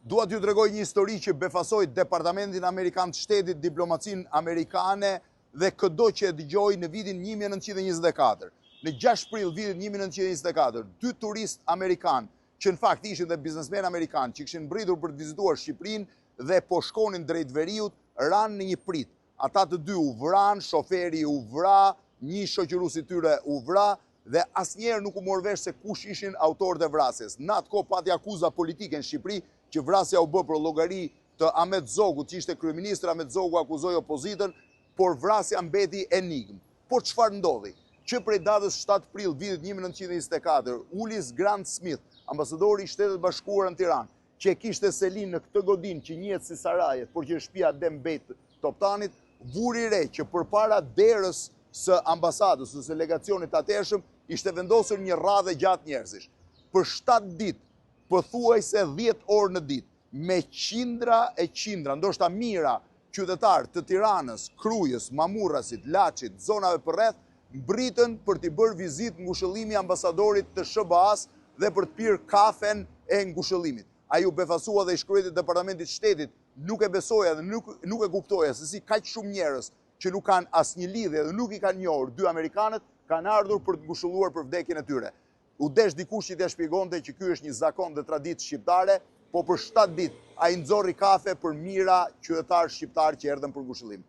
Dua t'ju tregoj një histori që befasoi Departamentin Amerikan të Shtetit, diplomacinë amerikane dhe çdo që e dëgjoi në vitin 1924. Në 6 prill vitit 1924, 2 turistë amerikanë, që në fakt ishin dhe biznesmen amerikanë, që kishin mbritur për të vizituar Shqipërinë dhe po shkonin drejt veriut, ranë në një prit. Ata të dy u vranë, shoferi u vra, një shoqërues i tyre u vra dhe asnjëherë nuk u mor vesh se kush ishin autorët e vrasjes. Në atë kohë pati akuza politike në Shqipëri që vrasja u bë për llogari të Ahmet Zogut, që ishte kryeministër. Ahmet Zogu akuzoi opozitën, por vrasja mbeti enigmë. Por çfarë ndodhi? Që prej datës 7 prill vitit 1924, Ulis Grant Smith, ambasadori i Shtetit Bashkuar në Tiranë, që e kishte selin në këtë godinë që njihet si Sarajet, por që është shtëpia Dembejt Toptanit, vuri re që përpara derës së ambasadës, së legacionit atëhershëm, ishte vendosur një radhë gjatë njerëzish. Për 7 ditë, pothuajse 10 orë në ditë, me qindra e qindra, ndoshta mira qytetarë të Tiranës, Krujës, Mamurrasit, Laçit, zonave përreth, mbritën për t'i bërë vizitë ngushëllimi ambasadorit të SBA-s dhe për të pirë kafen e ngushëllimit. Ai u befasua dhe i shkruajti Departamentit Shtetit, nuk e besoja dhe nuk e kuptoja se si kaq shumë njerëz që nuk kanë asnjë lidhje dhe nuk i kanë njohur dy amerikanët kanë ardhur për të ngushëlluar për vdekjen e tyre. U desh dikush që t'ia shpjegonte që ky është një zakon dhe traditë shqiptare, po për 7 ditë ai nxorri kafe për mira qytetarë shqiptarë që erdhën për ngushëllim.